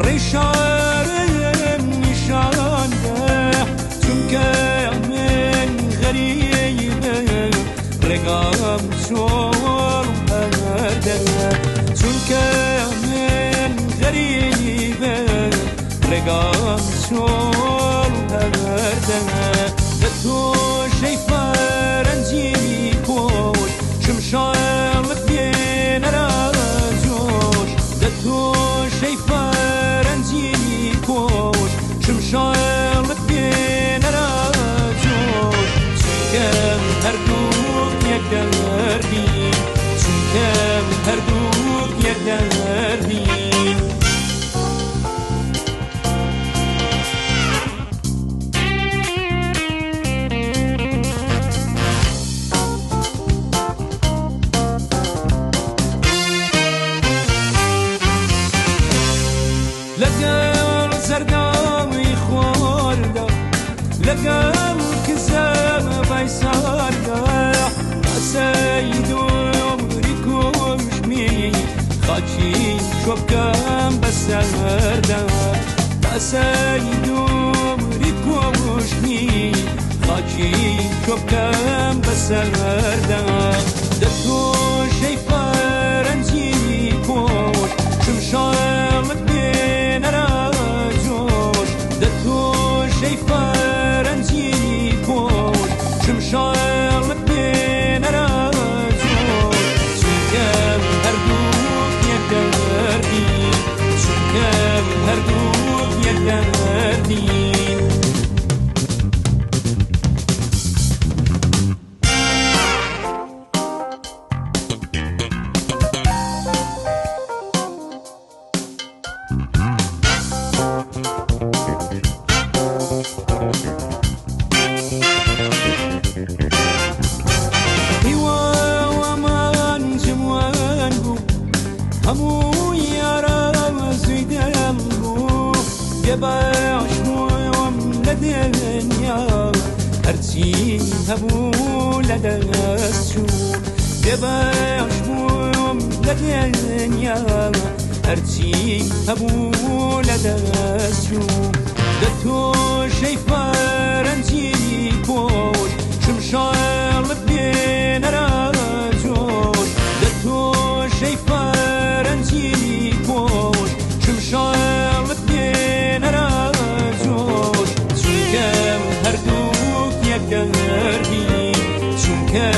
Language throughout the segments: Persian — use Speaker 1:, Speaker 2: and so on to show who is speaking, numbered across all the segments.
Speaker 1: ڕێشارم نیشانده چونکە من غەریبە ڕێگام چۆڵ هەردە چونکە من غەریبە ڕێگام چۆڵ هەردە لە تۆشەی فەرەنجی کۆش شمشاڵت بێنەرا جۆش لە تۆشەی فەرەنجی کۆش شمشاڵت بێنەرا جۆش چونکە هەردووک یەکدەردین چونکە هەردووک یەکدەردین لەگەڵ زەرداوی خۆردا لەگەڵ کزەبەی ساردا ئەسەی دۆمری کوشمی خاچی چۆ بکەم بەسەردا ئەسەی دۆمری کوشمی خاچی چۆ بکەم بەسەردا لە تۆشەی فەرەنجی کۆش شمشاڵت بێنەرا جۆش لە تۆشەی فەرەنجی کۆش شمشاڵت بێنەرا جۆش چونکە هەردووک یەکدەردین چونکە هەردووک یەکدەردین هەموو یارازوی دڵ بوو بێباش بووم لە دنیا هەرچی هەبوو لە دەست چوو بێباش بووم لە دنیا هەرچی هەبوو لە دەست چوو لە تۆشەی فەرەنجی کۆش شمشاڵت بێنەرا جۆش لە تۆشەی فەرەنجی کۆش شمشاڵت بێنەرا جۆش چونکە هەردووک یەکدەردین چونکە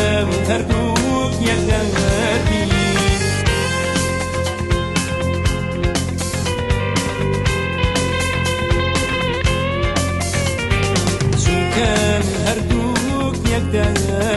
Speaker 1: هەردووک یەکدەردین چونکە هەردووک یەکدەردین